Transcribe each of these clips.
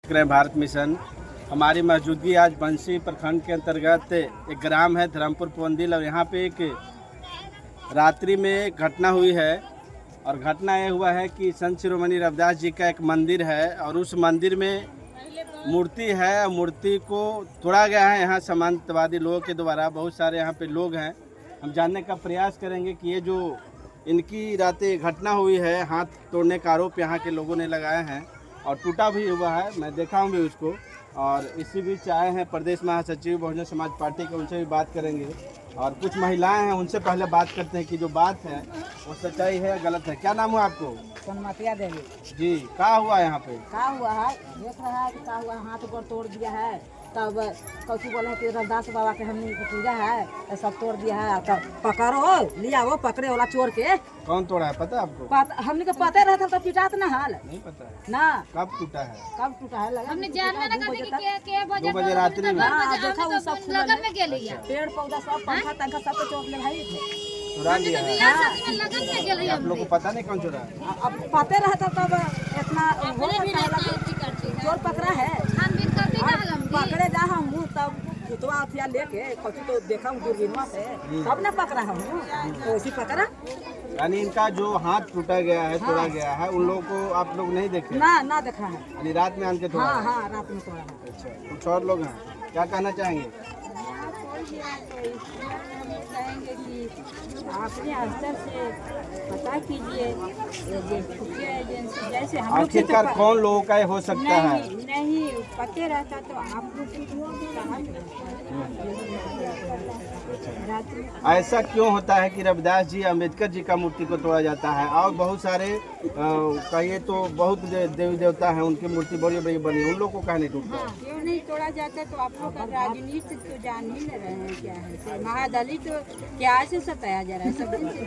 देख रहे हैं भारत मिशन। हमारी मौजूदगी आज बंसी प्रखंड के अंतर्गत एक ग्राम है धर्मपुर पोंदिल, और यहाँ पे एक रात्रि में घटना हुई है। और घटना यह हुआ है कि संत शिरोमणि रविदास जी का एक मंदिर है और उस मंदिर में मूर्ति है। मूर्ति को तोड़ा गया है यहाँ सामंतवादी लोगों के द्वारा। बहुत सारे यहाँ पे लोग हैं। हम जानने का प्रयास करेंगे कि ये जो इनकी रातें घटना हुई है, हाथ तोड़ने का आरोप यहाँ के लोगों ने लगाए हैं और टूटा भी हुआ है। मैं देखा हूँ भी उसको। और इसी बीच आए हैं प्रदेश महासचिव बहुजन समाज पार्टी के, उनसे भी बात करेंगे। और कुछ महिलाएं हैं, उनसे पहले बात करते हैं कि जो बात है वो सच्चाई है या गलत है। क्या नाम है आपको? सन्मतिया देवी जी। क्या हुआ यहाँ पे? क्या हुआ है, देख रहा है कि क्या हुआ, हाथ गोड़ तोड़ दिया है। तब कौशु बोले कि रविदास बाबा के हमने पूजा है, ये सब तोड़ दिया है। तब पकड़ो, लिया वो पकड़े वाला चोर के। कौन तोड़ा है पता है आपको? हमने को पता रहता तो पिटात ना हाल नहीं पता है ना। कब टूटा है? कब टूटा है? लगा हमने जान में लगा कि के 2 बजे रात्रि में। देखा वो सब लगन में गेली है। पेड़ पौधा सब पंखा तंखा सब तो चोर ले भाई चुरा लिया है। बियाह शादी में लगन में गेली आप लोग को पता नहीं कौन चुरा है? अब पते रहता तब इतना चोर पकड़ा है। छानबीन करती ना हम पकड़े जा हम तब कुतवा हथिया लेके कछु तो देखा हूँ दूरबीनवा से, तब न पकड़ा हम तो उसी पकड़ा। यानी इनका जो हाथ टूटा गया है, तोड़ा गया है, उन लोगों को आप लोग नहीं देखे? ना देखा है। यानी रात में आन के तोड़ा? हाँ रात में तोड़ा है। अच्छा, कुछ और लोग हैं, क्या कहना चाहेंगे? कहेंगे कि अपने स्तर से पता कीजिए, एजेंसी जैसे हम लोग आखिरकार कौन लोगों का ये हो सकता है? नहीं पते रहता तो आप लोग ऐसा क्यों होता है कि रविदास जी, अम्बेडकर जी का मूर्ति को तोड़ा जाता है और बहुत सारे कहिए तो बहुत देवी देवता हैं, उनकी मूर्ति बड़ी बड़ी बनी, उन लोग को कहा नहीं टूटता? क्यों नहीं तोड़ा जाता? तो आप लोग का राजनीति तो जान ही नहीं रहे हैं क्या है। महादलित तो क्या से सताया जा रहा है सब दिन से।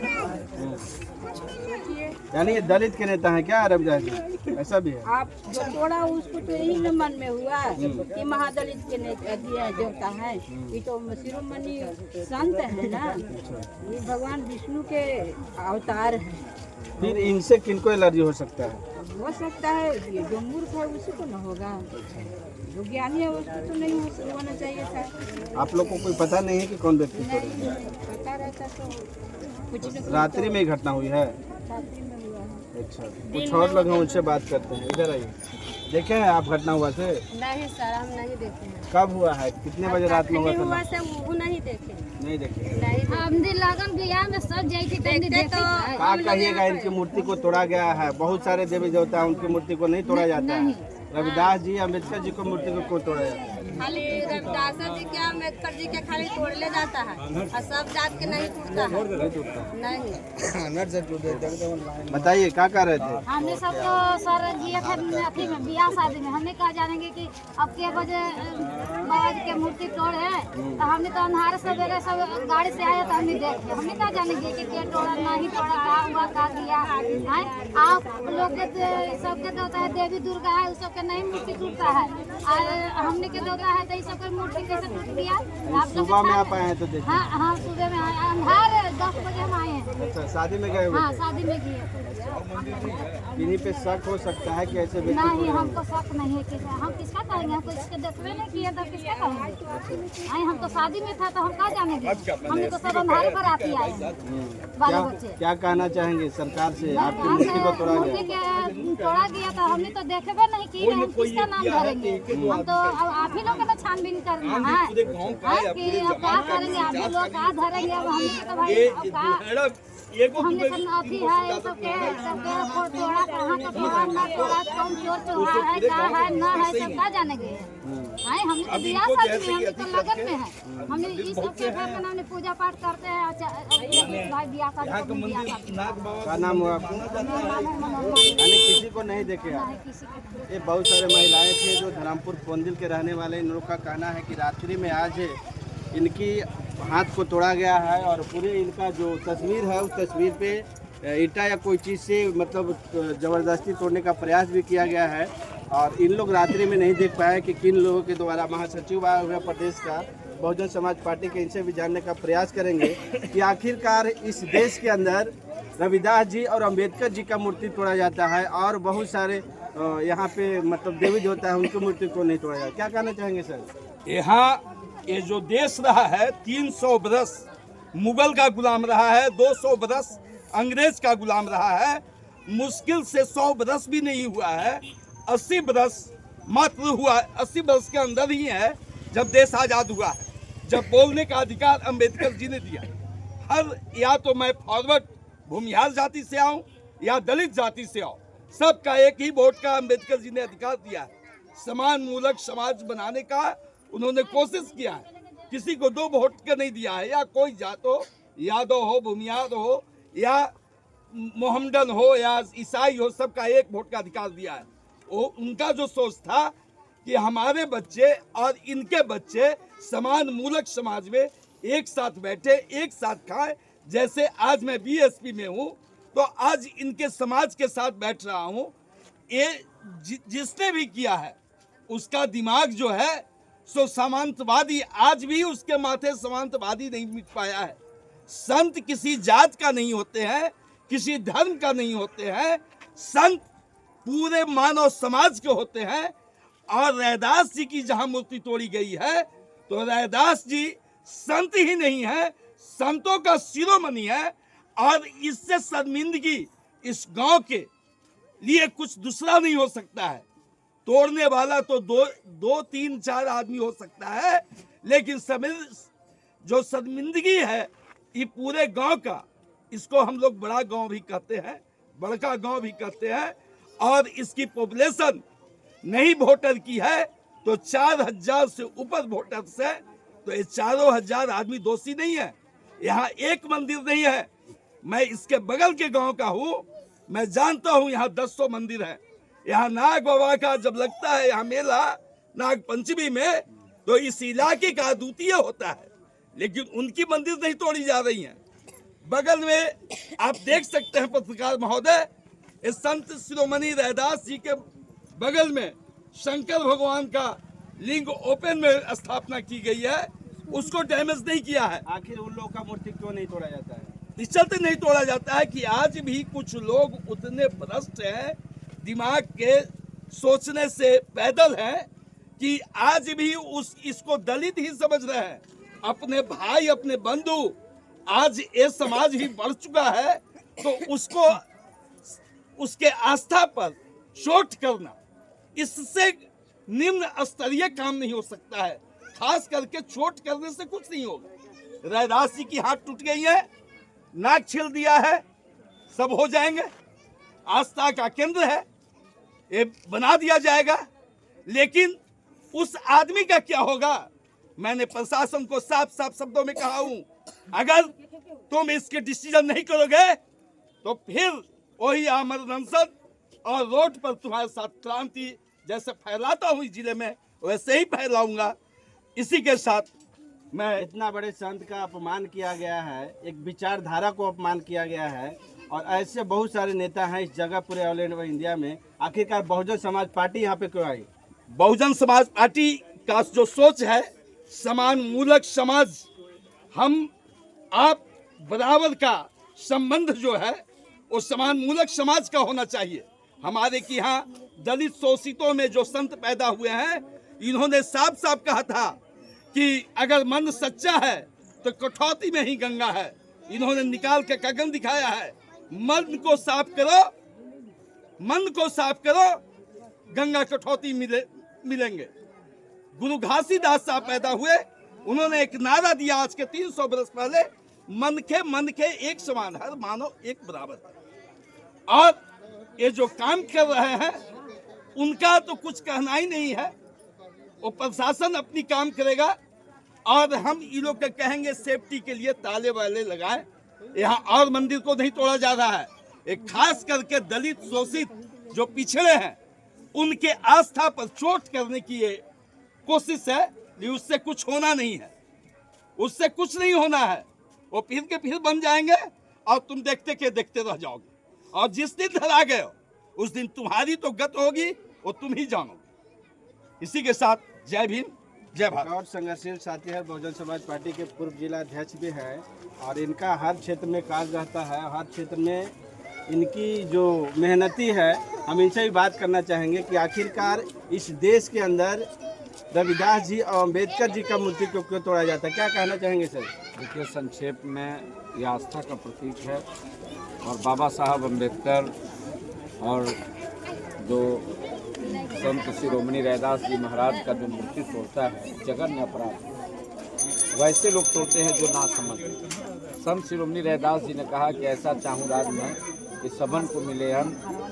यानी ये दलित के नेता हैं क्या रविदास जी? ऐसा भी है? आप जो तोड़ा उसको तो यही न मन में हुआ कि महादलित के नेता दिया देवता है। ये तो शिरोमणि संत है ना, ये भगवान विष्णु के अवतार है। फिर इनसे किनको एलर्जी हो सकता है? हो सकता है ये जो मूर्ख है उसी को न होगा, जो ज्ञानी है उसको तो नहीं होना चाहिए था। आप लोग को कोई पता नहीं है कि कौन व्यक्ति तोड़े? नहीं पता रहता तो कुछ न कुछ रात्रि में ही घटना हुई है? रात्रि में हुआ है। अच्छा, कुछ और लोग हैं, उनसे बात करते हैं। इधर आइए। देखे हैं आप घटना हुआ थे? नहीं सर, हम नहीं देखे हैं। कब हुआ है, कितने बजे रात में हुआ था? वो नहीं देखे। नहीं देखे? नहीं, हम दिन लगन बियाह में सब जाती देखते तो क्या कहिएगा, इनकी मूर्ति को तोड़ा गया है। बहुत सारे देवी देवता हैं, उनकी मूर्ति को नहीं तोड़ा जाता है। रविदास जी, अम्बेडकर जी की मूर्ति को क्यों तोड़ा जाता है? खाली रविदास जी के, अम्बेडकर जी के खाली तोड़ ले जाता है और सब जात के नहीं टूटता है। नहीं टूटता? नहीं। बताइए क्या कर रहे थे? हमने सब तो सर जिए थे अथी में बियाह शादी में। हमने कहा जानेंगे कि अब के बजे बाबा जी के मूर्ति तोड़ है, तो हमने तो अंधार सवेरे सब गाड़ी से आए तो हमने देखे। हमने कहा जानेंगे कि के तोड़ा नहीं तोड़ा, क्या हुआ क्या किया है। आप लोग के सबके देवता है, देवी दुर्गा है, उस सबके नहीं मूर्ति टूटता है। और हमने के देवता है तो इस सबके मूर्ति कैसे टूट गया? आप लोग सुबह में आप आए हैं तो देखिए। हाँ सुबह में आए, अंधार 10 बजे हम आए हैं। अच्छा, शादी में गए हुए हाँ थे? शादी में गए। किन्हीं पे शक हो सकता है कि ऐसे व्यक्ति नहीं, को? हमको शक नहीं है कि हम किसका कहेंगे, हमको इसके देखवे नहीं किया तो किसका कहेंगे। नहीं, हम तो शादी में था तो हम कहाँ जानेंगे। हमने तो सब अंधारे पर आती आए हैं, बाल बच्चे। क्या कहना चाहेंगे सरकार से? आपकी मूर्ति को तोड़ा गया? तोड़ा गया तो हमने तो देखबे नहीं की, हम किसका नाम धरेंगे। हम तो अब आप ही लोग के तो छानबीन करना है कि अब क्या करेंगे, आप ही लोग क्या धरेंगे। अब हमने तो भाई अब क्या हमने सब अथी है, इन सबके तोड़ा कहाँ का तोड़ा ना तोड़ा, कौन चोर चोरा है क्या है ना है, सब क्या जानेंगे। हमने तो बियाह शादी में, हमने तो लगन में है। हमने इस सब के घर में हमने पूजा पाठ करते हैं। भाई बियाह शादी क्या नाम हुआ आपको? यानी किसी को नहीं देखे आप? ये बहुत सारे महिलाएं थे जो धर्मपुर पोंदिल के रहने वाले। इन लोगों का कहना है कि रात्रि में आज इनकी हाथ को तोड़ा गया है और पूरे इनका जो तस्वीर है उस तस्वीर पे ईटा या कोई चीज़ से मतलब ज़बरदस्ती तोड़ने का प्रयास भी किया गया है। और इन लोग रात्रि में नहीं देख पाए कि किन लोगों के द्वारा। महासचिव आया हुआ प्रदेश का बहुजन समाज पार्टी के, इनसे भी जानने का प्रयास करेंगे कि आखिरकार इस देश के अंदर रविदास जी और अंबेडकर जी का मूर्ति तोड़ा जाता है, और बहुत सारे यहाँ पे मतलब देवी देवता है उनकी मूर्ति को नहीं तोड़ा जाता। क्या कहना चाहेंगे सर? यहाँ ये जो देश रहा है 300 बरस मुगल का गुलाम रहा है, 200 बरस अंग्रेज का गुलाम रहा है, मुश्किल से 100 बरस भी नहीं हुआ है, 80 बरस मात्र हुआ, 80 बरस के अंदर ही है जब देश आजाद हुआ है, जब बोलने का अधिकार अंबेडकर जी ने दिया। हर या तो मैं फॉरवर्ड भूमिहार जाति से आऊं या दलित जाति से आऊं, सबका एक ही वोट का अंबेडकर जी ने अधिकार दिया है। समान मूलक समाज बनाने का उन्होंने कोशिश किया है, किसी को 2 वोट का नहीं दिया है, या कोई जात हो, यादव हो, भूमिहार हो या मोहम्मदन हो या ईसाई हो, सबका एक वोट का अधिकार दिया है। वो उनका जो सोच था कि हमारे बच्चे और इनके बच्चे समान मूलक समाज में एक साथ बैठे, एक साथ खाएं। जैसे आज मैं बीएसपी में हूँ तो आज इनके समाज के साथ बैठ रहा हूँ। ये जिसने भी किया है उसका दिमाग जो है सो सामंतवादी, आज भी उसके माथे सामंतवादी नहीं मिट पाया है। संत किसी जात का नहीं होते हैं, किसी धर्म का नहीं होते हैं, संत पूरे मानव समाज के होते हैं। और रैदास जी की जहां मूर्ति तोड़ी गई है तो रैदास जी संत ही नहीं है, संतों का शिरोमणि है। और इससे शर्मिंदगी इस गांव के लिए कुछ दूसरा नहीं हो सकता है। तोड़ने वाला तो दो तीन चार आदमी हो सकता है, लेकिन जो शर्मिंदगी है ये पूरे गांव का, इसको हम लोग बड़ा गांव भी कहते हैं, बड़का गांव भी कहते हैं। और इसकी पॉपुलेशन नहीं वोटर की है तो 4000 से ऊपर वोटर्स है, तो ये 4000 आदमी दोषी नहीं है। यहाँ एक मंदिर नहीं है। मैं इसके बगल के गांव का हूँ, मैं जानता हूँ यहाँ 100 मंदिर है। यहाँ नाग बाबा का जब लगता है यहाँ मेला नाग पंचमी में, तो इस इलाके का अद्वितीय होता है, लेकिन उनकी मंदिर नहीं तोड़ी जा रही है। बगल में आप देख सकते हैं पत्रकार महोदय, इस संत शिरोमणि रैदास जी के बगल में शंकर भगवान का लिंग ओपन में स्थापना की गई है, उसको डैमेज नहीं किया है। आखिर उन लोगों का मूर्ति क्यों नहीं तोड़ा जाता है? इस चलते नहीं तोड़ा जाता है कि आज भी कुछ लोग उतने भ्रष्ट हैं, दिमाग के सोचने से पैदल हैं, कि आज भी इसको दलित ही समझ रहे हैं। अपने भाई, अपने बंधु, आज ये समाज ही बढ़ चुका है, तो उसको उसके आस्था पर चोट करना, इससे निम्न स्तरीय काम नहीं हो सकता है। खास करके चोट करने से कुछ नहीं होगा। रैदास जी की हाथ टूट गई है, नाक छिल दिया है, सब हो जाएंगे। आस्था का केंद्र है, ये बना दिया जाएगा, लेकिन उस आदमी का क्या होगा? मैंने प्रशासन को साफ साफ शब्दों में कहा हूं, अगर तुम इसके डिसीजन नहीं करोगे तो फिर वही आमर अनशन और रोड पर तुम्हारे साथ क्रांति जैसे फैलाता हूँ जिले में, वैसे ही फैलाऊंगा। इसी के साथ मैं, इतना बड़े संत का अपमान किया गया है, एक विचारधारा को अपमान किया गया है, और ऐसे बहुत सारे नेता हैं इस जगह पूरे ऑल ओवर इंडिया में। आखिरकार बहुजन समाज पार्टी यहाँ पे क्यों आई? बहुजन समाज पार्टी का जो सोच है, समान मूलक समाज, हम आप बराबर का संबंध जो है वो समान मूलक समाज का होना चाहिए। हमारे की यहाँ दलित शोषितों में जो संत पैदा हुए हैं, इन्होंने साफ साफ कहा था कि अगर मन सच्चा है तो कठौती में ही गंगा है। इन्होंने निकाल के कगन दिखाया है, मन को साफ करो, मन को साफ करो, गंगा कठौती मिलेंगे। गुरु घासीदास साहब पैदा हुए, उन्होंने एक नारा दिया आज के 300 बरस पहले, मन के एक समान, हर मानव एक बराबर है। और ये जो काम कर रहे हैं उनका तो कुछ कहना ही नहीं है। वो प्रशासन अपनी काम करेगा और हम इन लोग के कहेंगे सेफ्टी के लिए ताले वाले लगाएं। यहाँ और मंदिर को नहीं तोड़ा जा रहा है। एक खास करके दलित शोषित जो पिछड़े हैं उनके आस्था पर चोट करने की ये कोशिश है, लेकिन उससे कुछ होना नहीं है, उससे कुछ नहीं होना है। वो फिर के फिर बन जाएंगे और तुम देखते के देखते रह जाओगे। और जिस दिन धरा गए उस दिन तुम्हारी तो गत होगी, वो तुम ही जानोगे। इसी के साथ जय भीम, जय भारत। और संघर्षशील साथी है, बहुजन समाज पार्टी के पूर्व जिला अध्यक्ष भी है और इनका हर क्षेत्र में कार्य रहता है। हर क्षेत्र में इनकी जो मेहनती है, हम इनसे भी बात करना चाहेंगे कि आखिरकार इस देश के अंदर रविदास जी और अम्बेडकर जी का मूर्ति को क्यों तोड़ा जाता है, क्या कहना चाहेंगे सर? देखिए, संक्षेप में ये आस्था का प्रतीक है और बाबा साहब अम्बेडकर और जो संत शिरोमणि रैदास जी महाराज का जो मूर्ति तोड़ता है जघन्य अपराध। वैसे लोग तोड़ते हैं जो ना समझ। संत शिरोमणि रैदास जी ने कहा कि ऐसा चाहूँ राज में कि सबन को मिले अन्न,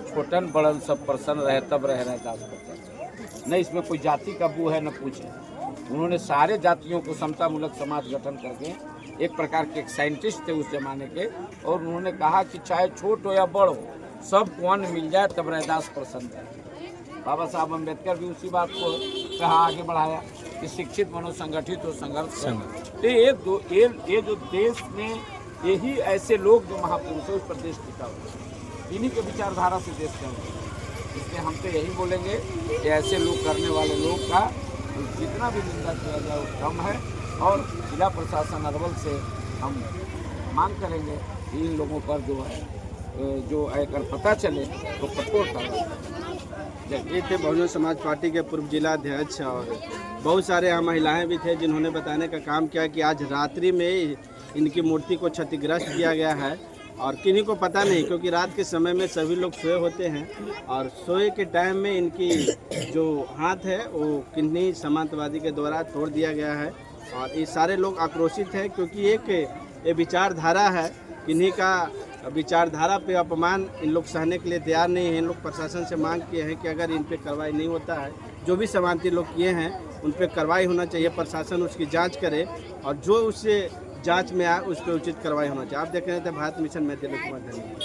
छोटन बड़न सब प्रसन्न रहे तब रह रैदास प्रसन्न। न इसमें कोई जाति का बू है न पूछे। उन्होंने सारे जातियों को समतामूलक समाज गठन करके एक प्रकार के एक साइंटिस्ट थे उस जमाने के, और उन्होंने कहा कि चाहे छोट हो या बड़ हो सबको अन्न मिल जाए तब रैदास प्रसन्न है। बाबा साहब अम्बेडकर भी उसी बात को कहा, आगे बढ़ाया कि शिक्षित मनोसंगठित और संघर्ष। तो ये जो देश में यही ऐसे लोग जो महापुरुष है उस पर देश टिका हुआ है, इन्हीं के विचारधारा से देश चल रहा है। इसलिए हम तो यही बोलेंगे कि ऐसे लोग करने वाले लोग का जितना भी निंदा किया जाए वो कम है, और जिला प्रशासन अरवल से हम मांग करेंगे कि इन लोगों पर जो आकर पता चले तो कठोर कार्रवाई। ये थे बहुजन समाज पार्टी के पूर्व जिला अध्यक्ष और बहुत सारे यहाँ महिलाएं भी थे जिन्होंने बताने का काम किया कि आज रात्रि में इनकी मूर्ति को क्षतिग्रस्त किया गया है और किन्हीं को पता नहीं, क्योंकि रात के समय में सभी लोग सोए होते हैं और सोए के टाइम में इनकी जो हाथ है वो किन्हीं सामंतवादी के द्वारा तोड़ दिया गया है। और ये सारे लोग आक्रोशित हैं क्योंकि एक ये विचारधारा है, किन्हीं का विचारधारा पे अपमान इन लोग सहने के लिए तैयार नहीं है। इन लोग प्रशासन से मांग किए हैं कि अगर इन पे कार्रवाई नहीं होता है, जो भी समांती लोग किए हैं उन पे कार्रवाई होना चाहिए, प्रशासन उसकी जांच करे और जो उससे जांच में आए उस पर उचित कार्रवाई होना चाहिए। आप देख रहे थे भारत मिशन में दिलीप कुमार धन्यवाद।